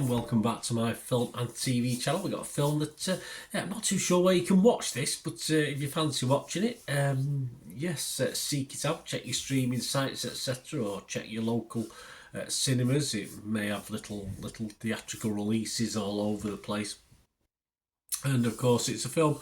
Welcome back to my film and TV channel. We've got a film that I'm not too sure where you can watch this, but if you fancy watching it, yes, seek it out, check your streaming sites, etc., or check your local cinemas. It may have little theatrical releases all over the place. And of course, it's a film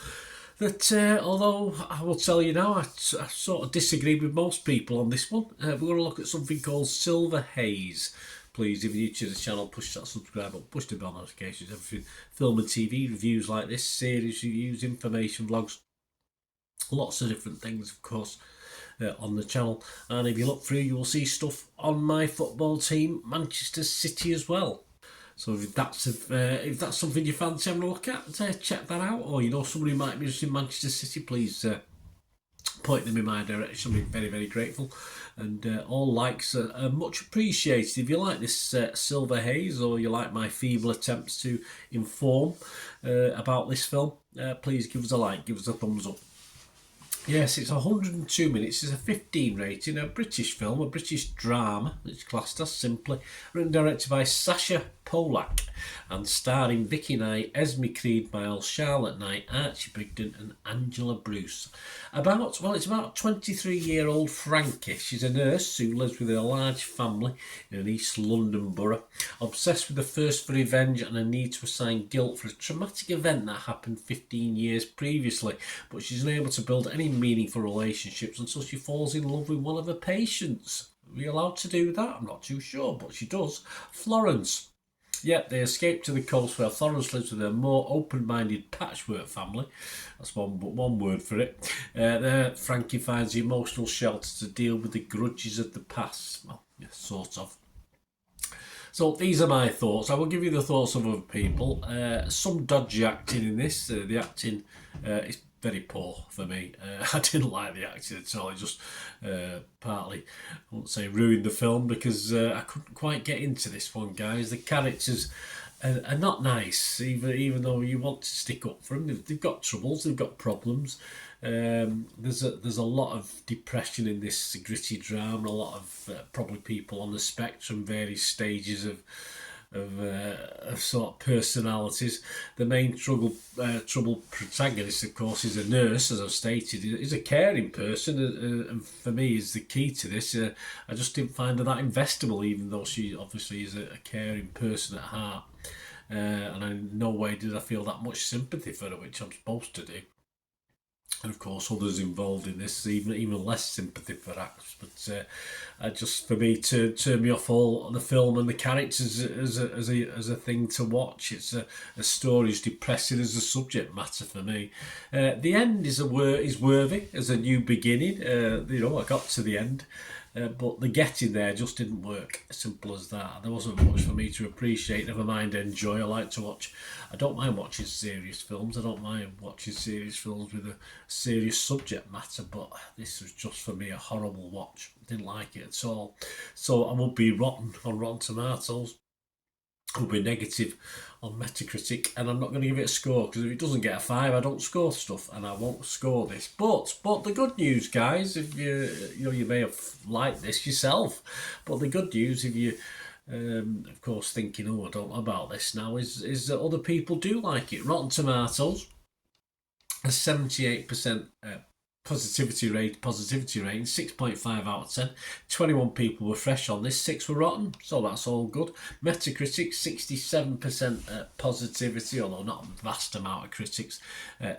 that, although I will tell you now, I sort of disagree with most people on this one. We're going to look at something called Silver Haze. Please, if you're new to the channel, push that subscribe button, push the bell notifications, everything. Film and TV reviews like this, series reviews, information vlogs, lots of different things, of course, on the channel. And if you look through, you will see stuff on my football team, Manchester City, as well. So if that's something you fancy having a look at, check that out. Or you know somebody who might be interested in Manchester City, please point them in my direction. I'll be very, very grateful. And all likes are much appreciated. If you like this Silver Haze, or you like my feeble attempts to inform about this film, please give us a like, give us a thumbs up. Yes, it's 102 minutes. It's a 15 rating, a British film, a British drama. It's classed as simply. Written and directed by Sasha Polak and starring Vicky Knight, Esme Creed Miles, Charlotte Knight, Archie Brigden and Angela Bruce. It's about a 23-year-old Frankie. She's a nurse who lives with a large family in an East London borough, obsessed with the thirst for revenge and a need to assign guilt for a traumatic event that happened 15 years previously, but she's unable to build any meaningful relationships until she falls in love with one of her patients. Are we allowed to do that? I'm not too sure, but she does. Florence. Yep, they escape to the coast where Florence lives with a more open-minded patchwork family. That's one word for it. There, Frankie finds the emotional shelter to deal with the grudges of the past. Well, yeah, sort of. So these are my thoughts. I will give you the thoughts of other people. Some dodgy acting in this. The acting is very poor for me. I didn't like the acting at all. It just partly, I won't say ruined the film, because I couldn't quite get into this one, guys. The characters are not nice, even though you want to stick up for them. They've got troubles, they've got problems. There's a lot of depression in this gritty drama. A lot of probably people on the spectrum, various stages of sort of personalities. The main trouble protagonist, of course, is a nurse, as I've stated. Is a caring person, and for me is the key to this. I just didn't find her that investable, even though she obviously is a caring person at heart. And in no way did I feel that much sympathy for her, which I'm supposed to do. And of course, others involved in this, even less sympathy perhaps. But for me, to turn me off all the film and the characters as a thing to watch. It's a story as depressing as the subject matter for me. The end is worthy as a new beginning. I got to the end. But the getting there just didn't work. Simple as that. There wasn't much for me to appreciate, never mind enjoy. I don't mind watching serious films. I don't mind watching serious films with a serious subject matter, but this was just for me a horrible watch. Didn't like it at all. So I would be rotten on Rotten Tomatoes. Will be negative on Metacritic, and I'm not going to give it a score, because if it doesn't get a 5, I don't score stuff, and I won't score this. But the good news, guys, if you may have liked this yourself, but the good news, if you of course thinking, oh, I don't know about this now, is that other people do like it. Rotten Tomatoes, a 78% positivity rating, 6.5 out of 10. 21 people were fresh on this, 6 were rotten, so that's all good. Metacritic, 67% positivity, although not a vast amount of critics.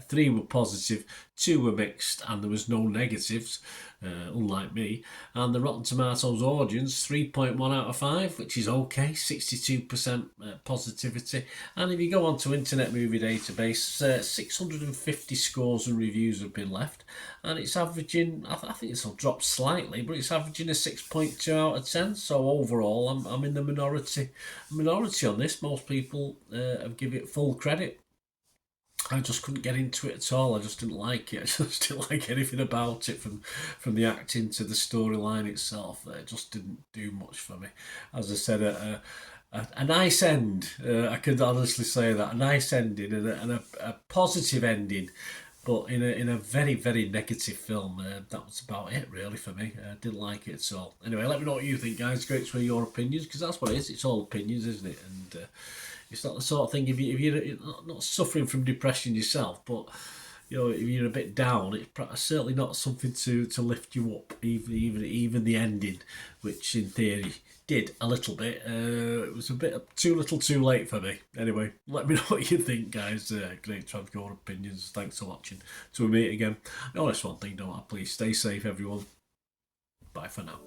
3 were positive, 2 were mixed, and there was no negatives, unlike me. And the Rotten Tomatoes audience, 3.1 out of 5, which is okay, 62% positivity. And if you go on to Internet Movie Database, 650 scores and reviews have been left, and it's averaging, I think this will drop slightly, but it's averaging a 6.2 out of 10. So overall, I'm in the minority on this. Most people have given it full credit. I just couldn't get into it at all. I just didn't like it. I just didn't like anything about it, from the acting to the storyline itself. It just didn't do much for me. As I said, a nice end. I could honestly say that, a nice ending and a positive ending, but in a very very negative film. That was about it really for me. I didn't like it at all. Anyway, let me know what you think, guys. Great to hear your opinions, because that's what it is. It's all opinions, isn't it? And it's not the sort of thing, if you're not suffering from depression yourself, but if you're a bit down, it's certainly not something to lift you up. Even the ending, which in theory did a little bit. It was a bit too little, too late for me. Anyway, let me know what you think, guys. Great to have your opinions. Thanks for watching. Till we meet again. Oh, that's one thing, don't I? Please stay safe, everyone. Bye for now.